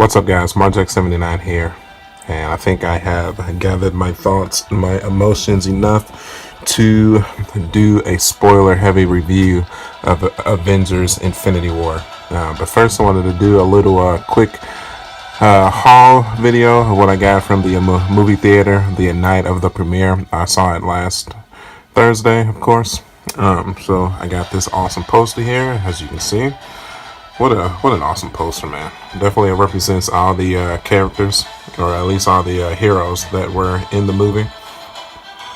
What's up, guys? Marjack79 here, and I think I have gathered my thoughts and my emotions enough to do a spoiler-heavy review of Avengers Infinity War. But first, I wanted to do a little quick haul video of what I got from the movie theater the night of the premiere. I saw it last Thursday, of course. So I got this awesome poster here, as you can see. What an awesome poster, man. Definitely represents all the characters, or at least all the heroes that were in the movie.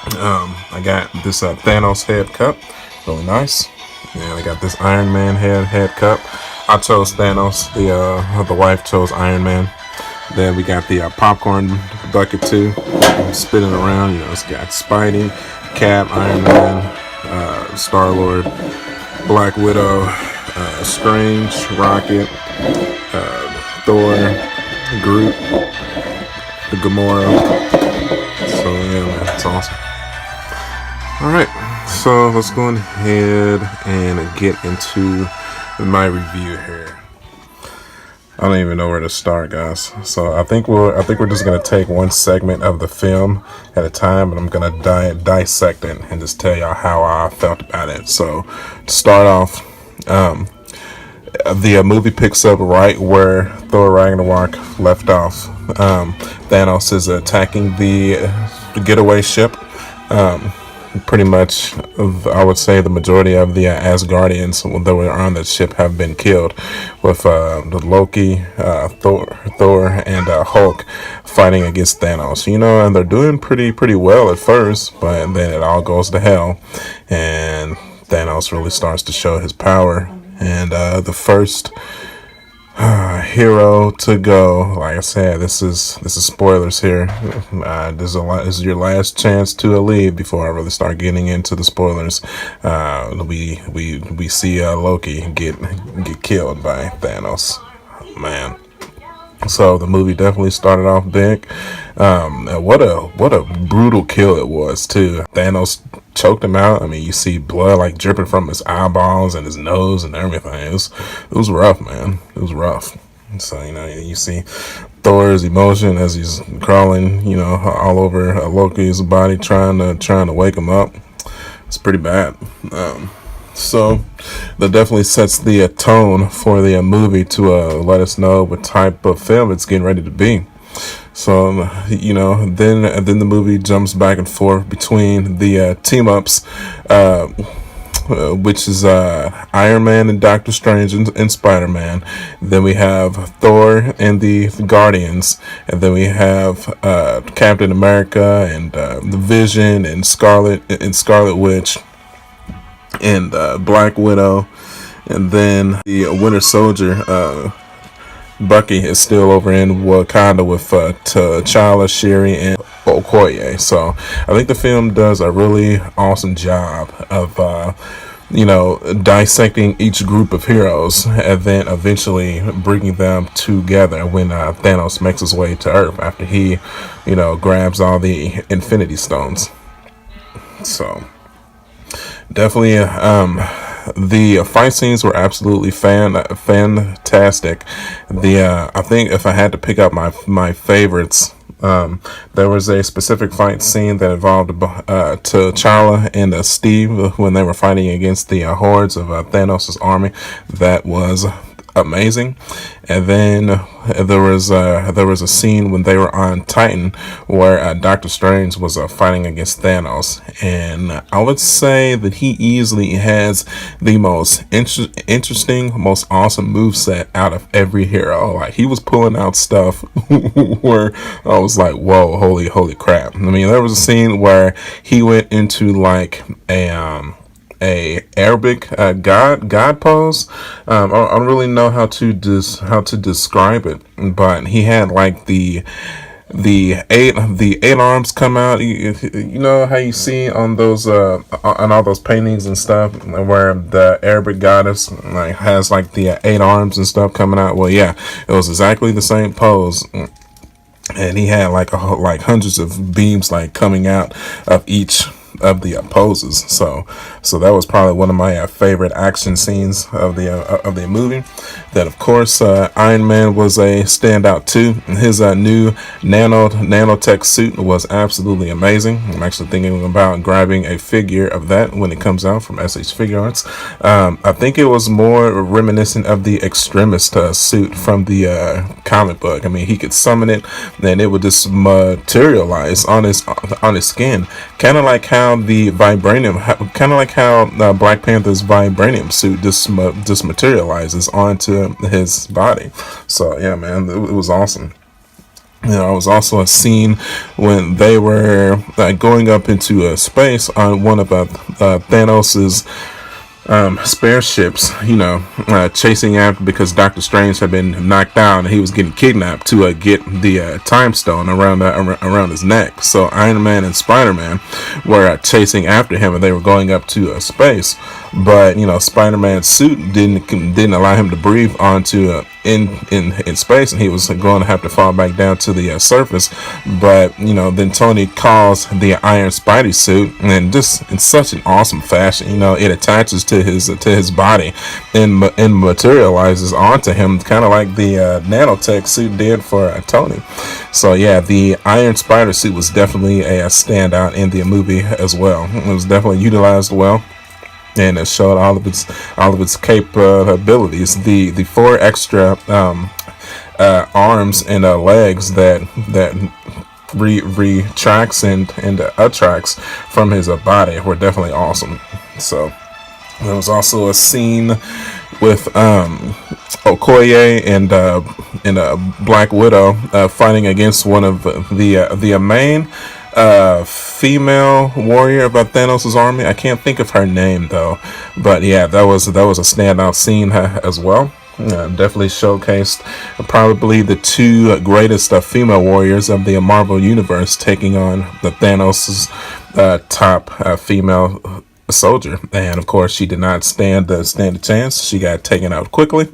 I got this Thanos head cup, really nice. And I got this Iron Man head cup. I chose Thanos. The wife chose Iron Man. Then we got the popcorn bucket too, spinning around. You know, it's got Spidey, Cap, Iron Man, Star-Lord, Black Widow, Strange, Rocket, Thor, Groot, the Gamora. So yeah, man, it's awesome. Alright, so let's go ahead and get into my review here. I don't even know where to start, guys. So I think we're just gonna take one segment of the film at a time, and I'm gonna dissect it and just tell y'all how I felt about it. So to start off, the movie picks up right where Thor Ragnarok left off. Thanos is attacking the getaway ship. Pretty much, I would say the majority of the Asgardians that were on that ship have been killed, with the Loki, Thor, and Hulk fighting against Thanos. You know, and they're doing pretty well at first, but then it all goes to hell, and Thanos really starts to show his power. And the first hero to go, like I said, this is spoilers here. This is your last chance to leave before I really start getting into the spoilers. We see Loki get killed by Thanos. Man. So the movie definitely started off big. What a brutal kill it was too. Thanos choked him out. I mean, you see blood like dripping from his eyeballs and his nose and everything. It was rough, man. It was rough. So, you know, you see Thor's emotion as he's crawling, you know, all over Loki's body, trying to wake him up. It's pretty bad. So that definitely sets the tone for the movie to let us know what type of film it's getting ready to be. So, you know, then the movie jumps back and forth between the team ups, which is Iron Man and Doctor Strange and Spider-Man. Then we have Thor and the Guardians, and then we have Captain America and the Vision and Scarlet Witch and Black Widow, and then the Winter Soldier. Bucky is still over in Wakanda with T'Challa, Shuri, and Okoye. So I think the film does a really awesome job of you know, dissecting each group of heroes and then eventually bringing them together when Thanos makes his way to Earth after he, you know, grabs all the Infinity Stones. So definitely the fight scenes were absolutely fantastic. I think if I had to pick up my favorites, there was a specific fight scene that involved T'Challa and Steve when they were fighting against the hordes of Thanos' army. That was amazing. And then there was a scene when they were on Titan where Doctor Strange was fighting against Thanos, and I would say that he easily has the most interesting, most awesome moveset out of every hero. Like, he was pulling out stuff where I was like, whoa, holy crap. I mean, there was a scene where he went into like a Arabic god pose. I don't really know how to describe it, but he had like the eight arms come out. You know how you see on those on all those paintings and stuff where the Arabic goddess like has like the 8 arms and stuff coming out. Well, yeah, it was exactly the same pose. And he had like hundreds of beams like coming out of each the poses. So that was probably one of my favorite action scenes of the movie. Then of course Iron Man was a standout too. His new nanotech suit was absolutely amazing. I'm actually thinking about grabbing a figure of that when it comes out from SH Figure Arts. I think it was more reminiscent of the Extremist suit from the comic book. I mean, he could summon it, and it would just materialize on his skin, kind of like how the vibranium, kind of like how Black Panther's vibranium suit just materializes onto his body. So yeah, man, it was awesome. You know, it was also a scene when they were going up into space on one of Thanos's spare ships, chasing after, because Doctor Strange had been knocked out and he was getting kidnapped to get the time stone around his neck. So Iron Man and Spider-Man were chasing after him, and they were going up to space. But Spider-Man's suit didn't allow him to breathe onto in space, and he was going to have to fall back down to the surface. But then Tony calls the Iron Spidey suit, and just in such an awesome fashion, it attaches to his body and materializes onto him, kind of like the nanotech suit did for Tony. So yeah, the Iron Spider suit was definitely a standout in the movie as well. It was definitely utilized well, and it showed all of its capabilities. The 4 extra arms and legs that retracts and attracts from his body were definitely awesome. So there was also a scene with Okoye and Black Widow fighting against one of the main female warrior of Thanos' army. I can't think of her name though, but yeah, that was a standout scene as well. Definitely showcased probably the 2 greatest female warriors of the Marvel universe, taking on the Thanos' top female soldier. And of course, she did not stand a chance. She got taken out quickly.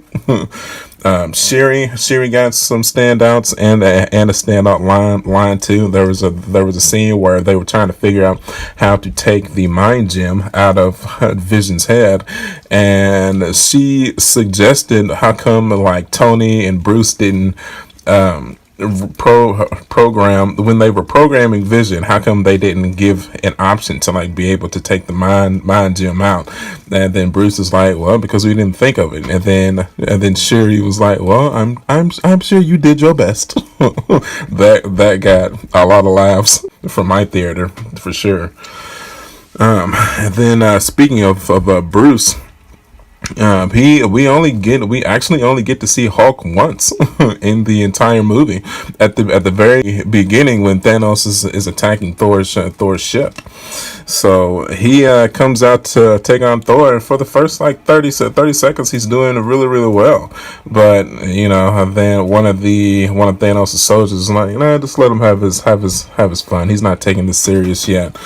Shuri got some standouts and a standout line too. There was a scene where they were trying to figure out how to take the mind gem out of Vision's head, and she suggested, how come like Tony and Bruce didn't program when they were programming Vision, how come they didn't give an option to like be able to take the mind gem out? And then Bruce is like, well, because we didn't think of it. And then Shuri was like, well, I'm sure you did your best. that got a lot of laughs from my theater for sure. And then speaking of Bruce, we actually only get to see Hulk once in the entire movie, at the very beginning when Thanos is attacking Thor's ship. So he comes out to take on Thor. For the first like 30 seconds, he's doing really, really well. But then one of Thanos' soldiers is like, just let him have his fun. He's not taking this serious yet.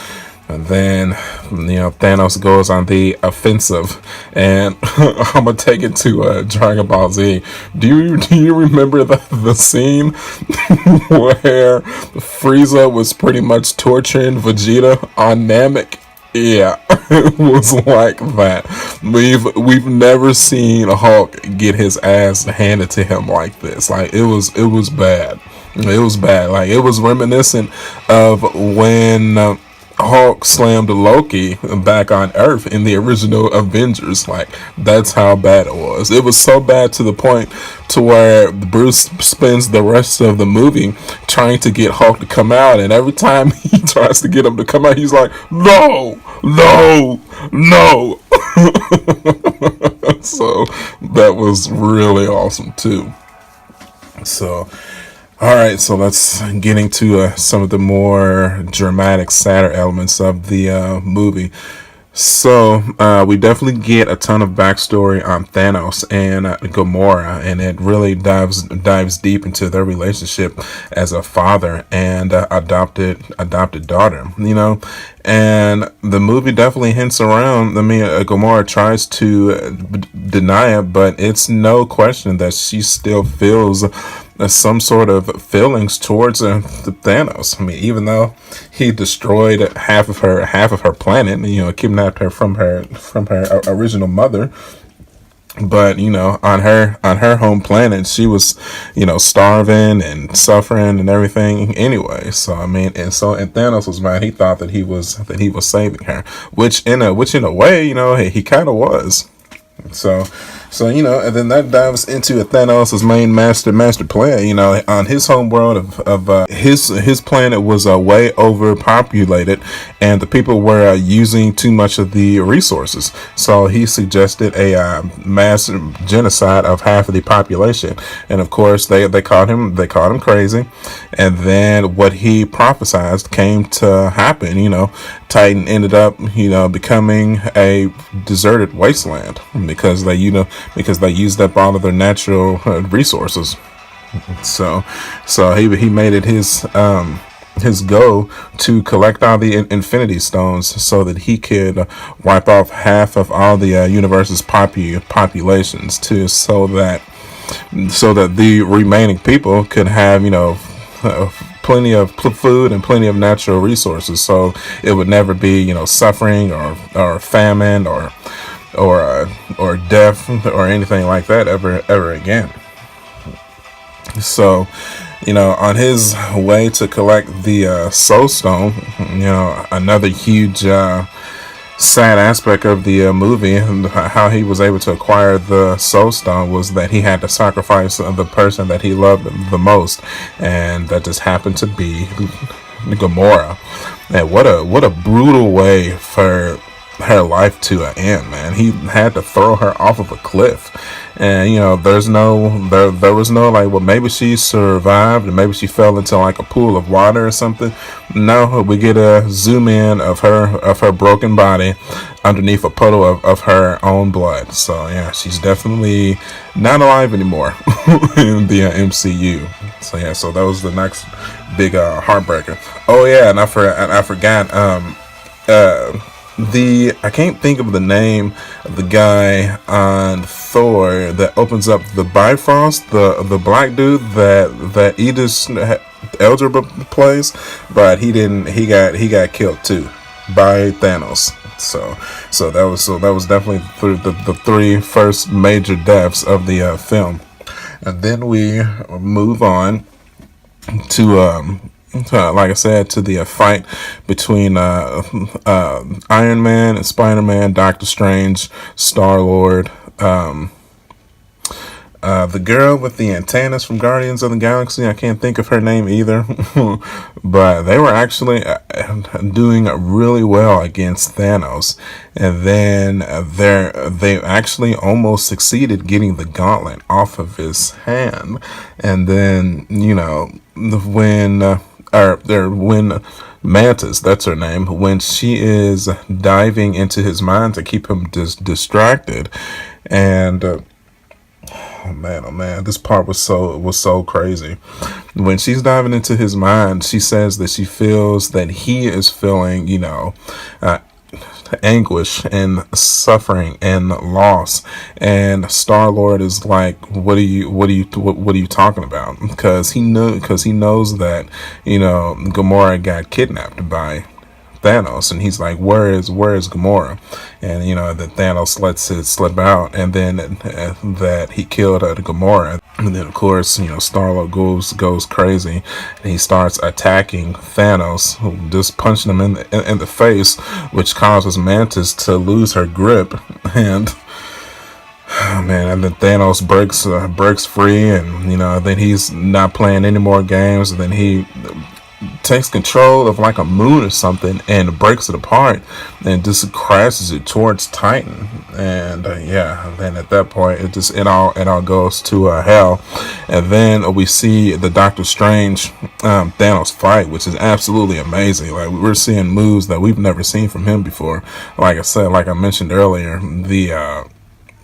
And then, Thanos goes on the offensive, and I'm gonna take it to Dragon Ball Z. Do you remember the scene where Frieza was pretty much torturing Vegeta on Namek? Yeah, it was like that. We've never seen Hulk get his ass handed to him like this. Like it was bad. It was bad. Like it was reminiscent of when Hulk slammed Loki back on Earth in the original Avengers. Like that's how bad it was. It was so bad to the point to where Bruce spends the rest of the movie trying to get Hulk to come out, and every time he tries to get him to come out, he's like, no. So that was really awesome too. So alright, so let's get into some of the more dramatic, sadder elements of the movie. So we definitely get a ton of backstory on Thanos and Gamora, and it really dives deep into their relationship as a father and adopted daughter. And the movie definitely hints around. I mean, Gamora tries to deny it, but it's no question that she still feels some sort of feelings towards Thanos. I mean, even though he destroyed half of her planet, kidnapped her from her original mother, but on her home planet she was starving and suffering and everything anyway. So I mean, and Thanos was mad. He thought that he was saving her, which in a way, he kind of was. So, and then that dives into Thanos' main master plan. On his home world of his planet was way overpopulated, and the people were using too much of the resources. So he suggested a mass genocide of half of the population, and of course they called him crazy. And then what he prophesized came to happen. Titan ended up becoming a deserted wasteland because they used up all of their natural resources. So he made it his goal to collect all the Infinity Stones so that he could wipe off half of all the universe's populations too, so that the remaining people could have plenty of food and plenty of natural resources, so it would never be suffering or famine or death or anything like that ever again. So on his way to collect the Soul Stone, another huge sad aspect of the movie and how he was able to acquire the Soul Stone was that he had to sacrifice the person that he loved the most, and that just happened to be Gamora. And what a brutal way for her life to end, man. He had to throw her off of a cliff, and there was no like, well, maybe she survived and maybe she fell into like a pool of water or something. No, we get a zoom in of her broken body underneath a puddle of her own blood. So yeah, she's definitely not alive anymore in the MCU. So that was the next big heartbreaker. Oh yeah, and I forgot I can't think of the name of the guy on Thor that opens up the Bifrost, the black dude that Idris Elba plays, but he didn't. He got killed too by Thanos. So that was definitely the three first major deaths of the film, and then we move on to like I said, to the fight between Iron Man and Spider-Man, Doctor Strange, Star-Lord, the girl with the antennas from Guardians of the Galaxy. I can't think of her name either, but they were actually doing really well against Thanos, and then they actually almost succeeded getting the gauntlet off of his hand, and then when Mantis, that's her name, when she is diving into his mind to keep him distracted, and oh man, this part was so crazy. When she's diving into his mind, she says that she feels that he is feeling anguish and suffering and loss, and Star-Lord is like, what are you talking about? Because he knows that Gamora got kidnapped by Thanos, and he's like, where is Gamora? And that Thanos lets it slip out, and then that he killed Gamora. And then of course Star-Lord goes crazy, and he starts attacking Thanos, just punching him in the face, which causes Mantis to lose her grip, and oh man, and then Thanos breaks free, and then he's not playing any more games, and then he takes control of like a moon or something and breaks it apart and just crashes it towards Titan. And then at that point it all goes to hell. And then we see the Doctor Strange Thanos fight, which is absolutely amazing. Like, we're seeing moves that we've never seen from him before. Like I mentioned earlier,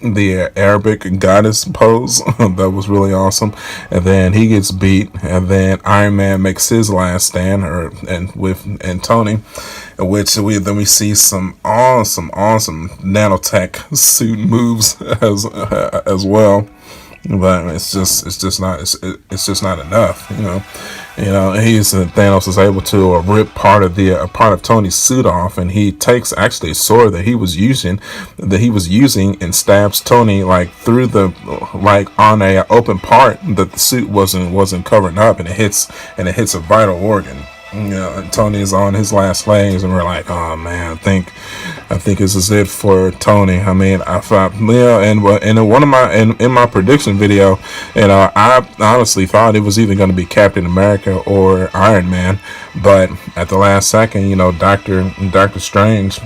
the Arabic goddess pose that was really awesome. And then he gets beat, and then Iron Man makes his last stand, and Tony, which we see some awesome nanotech suit moves as well. but it's just not enough. He's Thanos is able to rip part of Tony's suit off, and he takes actually a sword that he was using and stabs Tony like through the like on a open part that the suit wasn't covering up, and it hits a vital organ. And Tony's on his last legs, and we're like, oh man, I think this is it for Tony. I mean, I thought, and in one of my in my prediction video, I honestly thought it was either going to be Captain America or Iron Man, but at the last second, Doctor Strange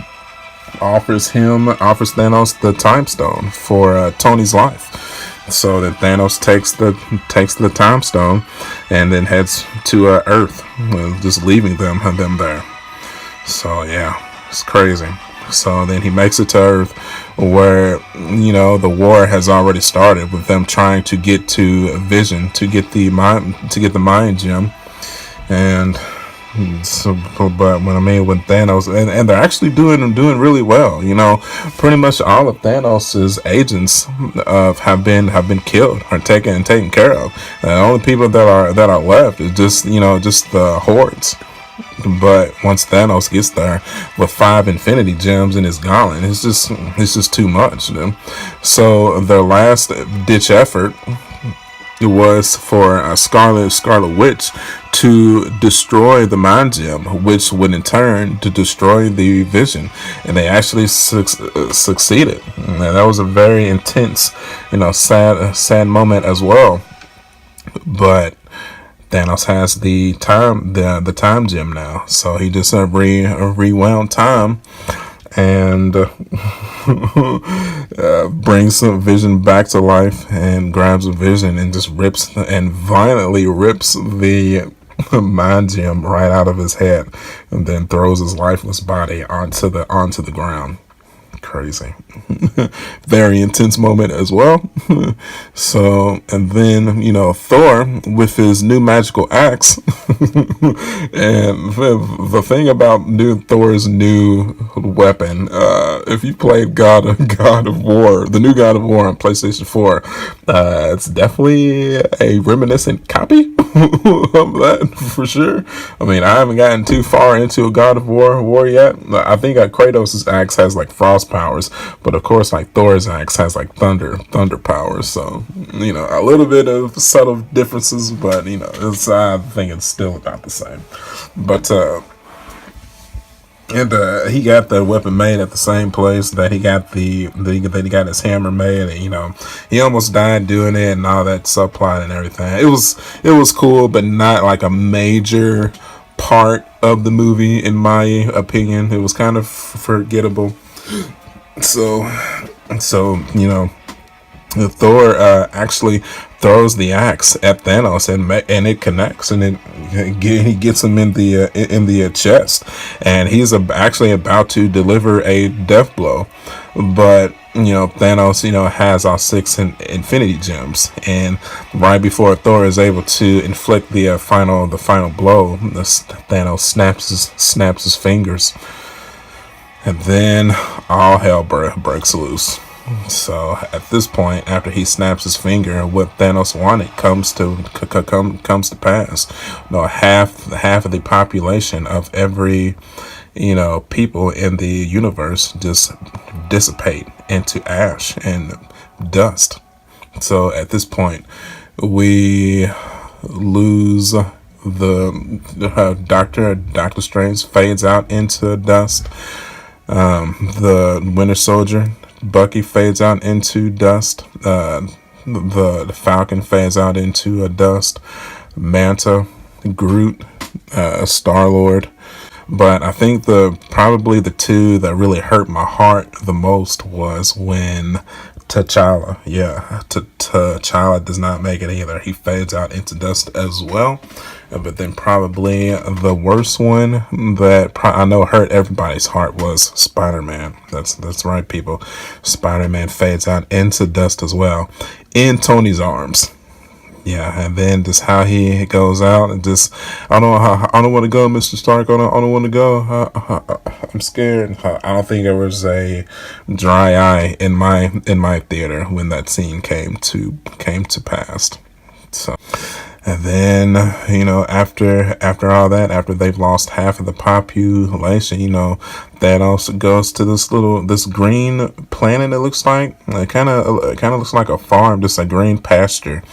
offers Thanos the Time Stone for Tony's life. So that Thanos takes the time stone and then heads to Earth, just leaving them there. So yeah, it's crazy. So then he makes it to Earth, where the war has already started with them trying to get to Vision to get the mind gem, and so, but when Thanos and they're actually doing really well. Pretty much all of Thanos's agents have been killed or taken care of. The only people that are left is just the hordes. But once Thanos gets there with 5 Infinity Gems in his gauntlet, it's just too much. So their last ditch effort, it was for Scarlet Witch to destroy the Mind Gem, which would in turn to destroy the Vision, and they actually succeeded. And that was a very intense, sad moment as well. But Thanos has the time gem now, so he just rewound time and brings some Vision back to life and grabs a Vision and just violently rips the mind gem right out of his head, and then throws his lifeless body onto the ground. Crazy. Very intense moment as well. So, and then Thor with his new magical axe. And the thing about Thor's new weapon, if you played God of War, the new God of War on PlayStation 4, it's definitely a reminiscent copy of that for sure. I mean, I haven't gotten too far into a God of War yet. I think Kratos' axe has like frost powers, but of course like Thor's axe has like thunder powers. So a little bit of subtle differences, but I think it's still about the same. But he got the weapon made at the same place that he got that he got his hammer made, and he almost died doing it and all that subplot and everything. It was cool, but not like a major part of the movie in my opinion. It was kind of forgettable. So Thor actually throws the axe at Thanos, and it connects, and he gets him in the chest, and he's actually about to deliver a death blow, but Thanos has all 6 Infinity Gems, and right before Thor is able to inflict the final blow, Thanos snaps his fingers, and then all hell breaks loose. So at this point, after he snaps his finger, what Thanos wanted comes to pass. Half of the population of every people in the universe just dissipate into ash and dust. So at this point, we lose the Doctor Strange fades out into dust. The Winter Soldier, Bucky, fades out into dust. The Falcon fades out into dust. Manta, Groot, Star-Lord. But I think probably the two that really hurt my heart the most was when T'Challa. Yeah, T'Challa does not make it either. He fades out into dust as well. But then probably the worst one that I know hurt everybody's heart was Spider-Man. That's right, people. Spider-Man fades out into dust as well, in Tony's arms. Yeah, and then just how he goes out and just, I don't want to go, Mr. Stark. I don't want to go. I'm scared. I don't think there was a dry eye in my theater when that scene came to pass. So, and then, after all that, after they've lost half of the population, Thanos goes to this green planet. It looks like it kind of looks like a farm, just a green pasture,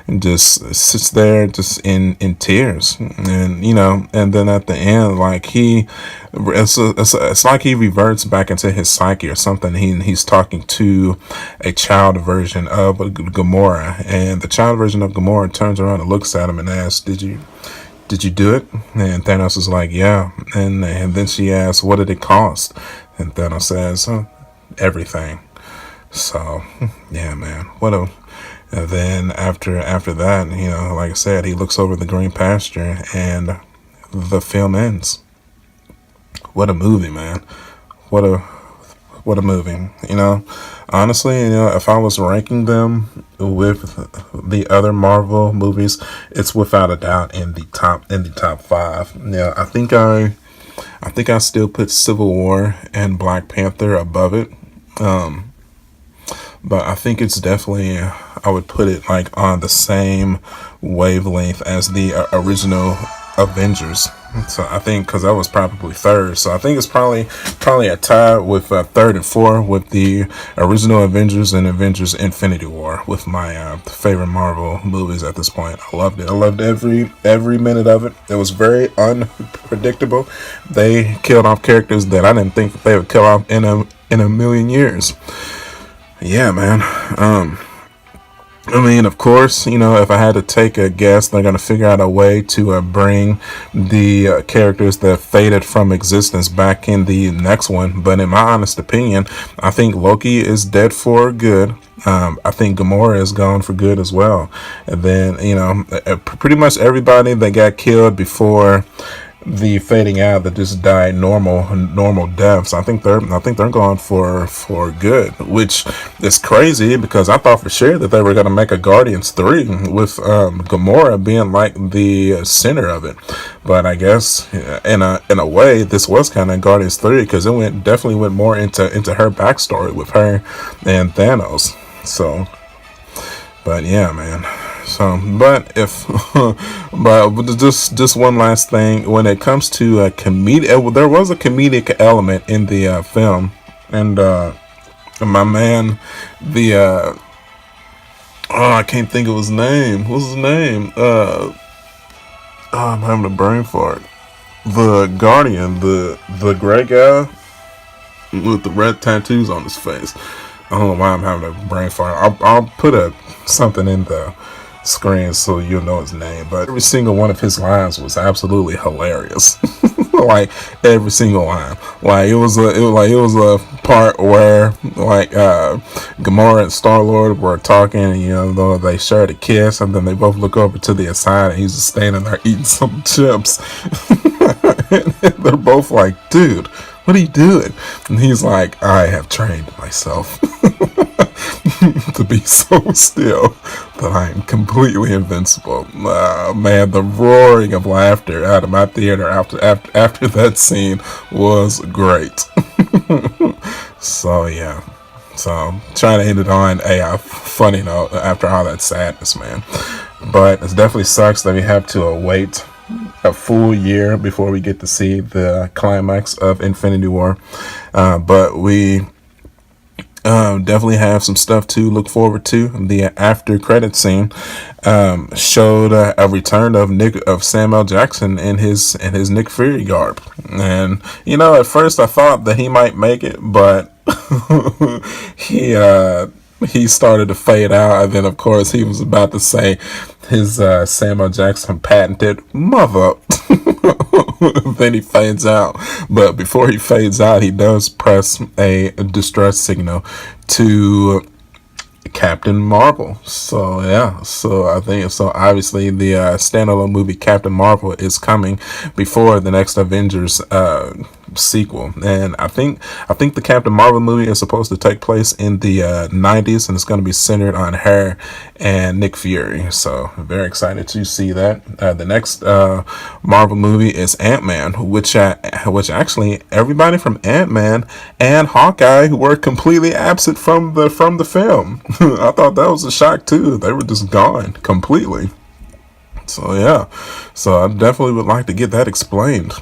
and just sits there, just in tears. And and then at the end, like it's like he reverts back into his psyche or something. He's talking to a child version of Gamora, and the child version of Gamora turns around and looks at him and asks, did you do it? And Thanos is like, yeah. And then she asks, what did it cost? And Thanos says, everything. So, yeah, man. And then after that, like I said, he looks over the green pasture and the film ends. What a movie, man. What a movie. Honestly, if I was ranking them with the other Marvel movies, it's without a doubt in the top five. Yeah, I think I still put Civil War and Black Panther above it. But I think it's definitely, I would put it like on the same wavelength as the original Avengers. So I think because that was probably third. So I think it's probably a tie with third and fourth with the original Avengers and Avengers Infinity War with my favorite Marvel movies at this point. I loved it. I loved every minute of it. It was very unpredictable. They killed off characters that I didn't think that they would kill off in a million years. Yeah, man. I mean, of course, if I had to take a guess, they're going to figure out a way to bring the characters that faded from existence back in the next one. But in my honest opinion, I think Loki is dead for good. I think Gamora is gone for good as well. And then, pretty much everybody that got killed before the fading out that just died normal deaths. I think they're going for good, which is crazy because I thought for sure that they were going to make a Guardians 3 with Gamora being like the center of it. But I guess in a way this was kind of Guardians 3 because it definitely went more into her backstory with her and Thanos. So, but yeah, man. So, but just one last thing, when it comes to a comedic, there was a comedic element in the film, and my man, I can't think of his name. What's his name? I'm having a brain fart. The Guardian, the gray guy with the red tattoos on his face. I don't know why I'm having a brain fart. I'll put something in the screen so you'll know his name, but every single one of his lines was absolutely hilarious. Like every single line. Like it was a part where like Gamora and Star-Lord were talking, and they shared a kiss, and then they both look over to the side and he's just standing there eating some chips. And they're both like, dude, what are you doing? And he's like, I have trained myself to be so still that I am completely invincible. Man, the roaring of laughter out of my theater after that scene was great. So yeah. So trying to end it on a funny note after all that sadness, man. But it definitely sucks that we have to wait a full year before we get to see the climax of Infinity War. But we definitely have some stuff to look forward to. The after credit scene showed a return of Samuel Jackson in his Nick Fury garb, and at first I thought that he might make it, but he started to fade out, and then of course he was about to say his Samuel Jackson patented mother. Then he fades out, but before he fades out, he does press a distress signal to Captain Marvel. So yeah, so I think so. Obviously, the standalone movie Captain Marvel is coming before the next Avengers sequel. And I think the Captain Marvel movie is supposed to take place in the 90s, and it's going to be centered on her and Nick Fury. So very excited to see that. The next Marvel movie is Ant-Man, which actually everybody from Ant-Man and Hawkeye were completely absent from the film. I thought that was a shock too. They were just gone completely. So yeah, so I definitely would like to get that explained.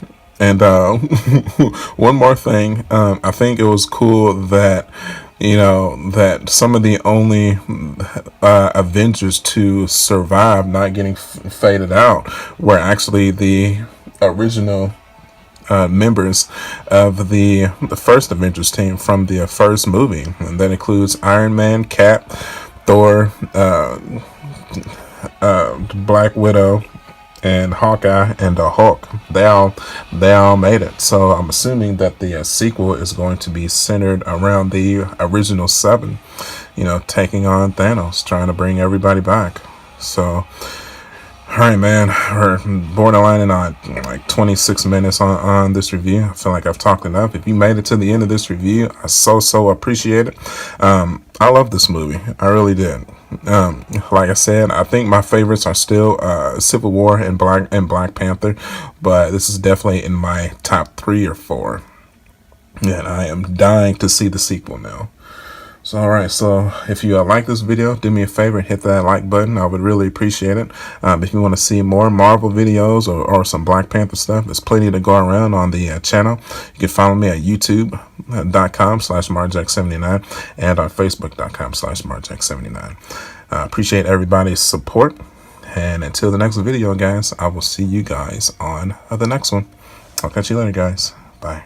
And one more thing, I think it was cool that that some of the only Avengers to survive not getting faded out were actually the original members of the first Avengers team from the first movie, and that includes Iron Man, Cap, Thor, Black Widow, and Hawkeye, and the Hulk. They all made it. So I'm assuming that the sequel is going to be centered around the original seven, taking on Thanos, trying to bring everybody back. So, all right, man, we're borderlining on like 26 minutes on this review. I feel like I've talked enough. If you made it to the end of this review, I so appreciate it. I love this movie. I really did. Like I said, I think my favorites are still Civil War and Black Panther, but this is definitely in my top 3 or 4. And I am dying to see the sequel now. So alright, so if you like this video, do me a favor and hit that like button. I would really appreciate it. If you want to see more Marvel videos or some Black Panther stuff, there's plenty to go around on the channel. You can follow me at youtube.com/marjack79 and on facebook.com/marjack79. Appreciate everybody's support. And until the next video, guys, I will see you guys on the next one. I'll catch you later, guys. Bye.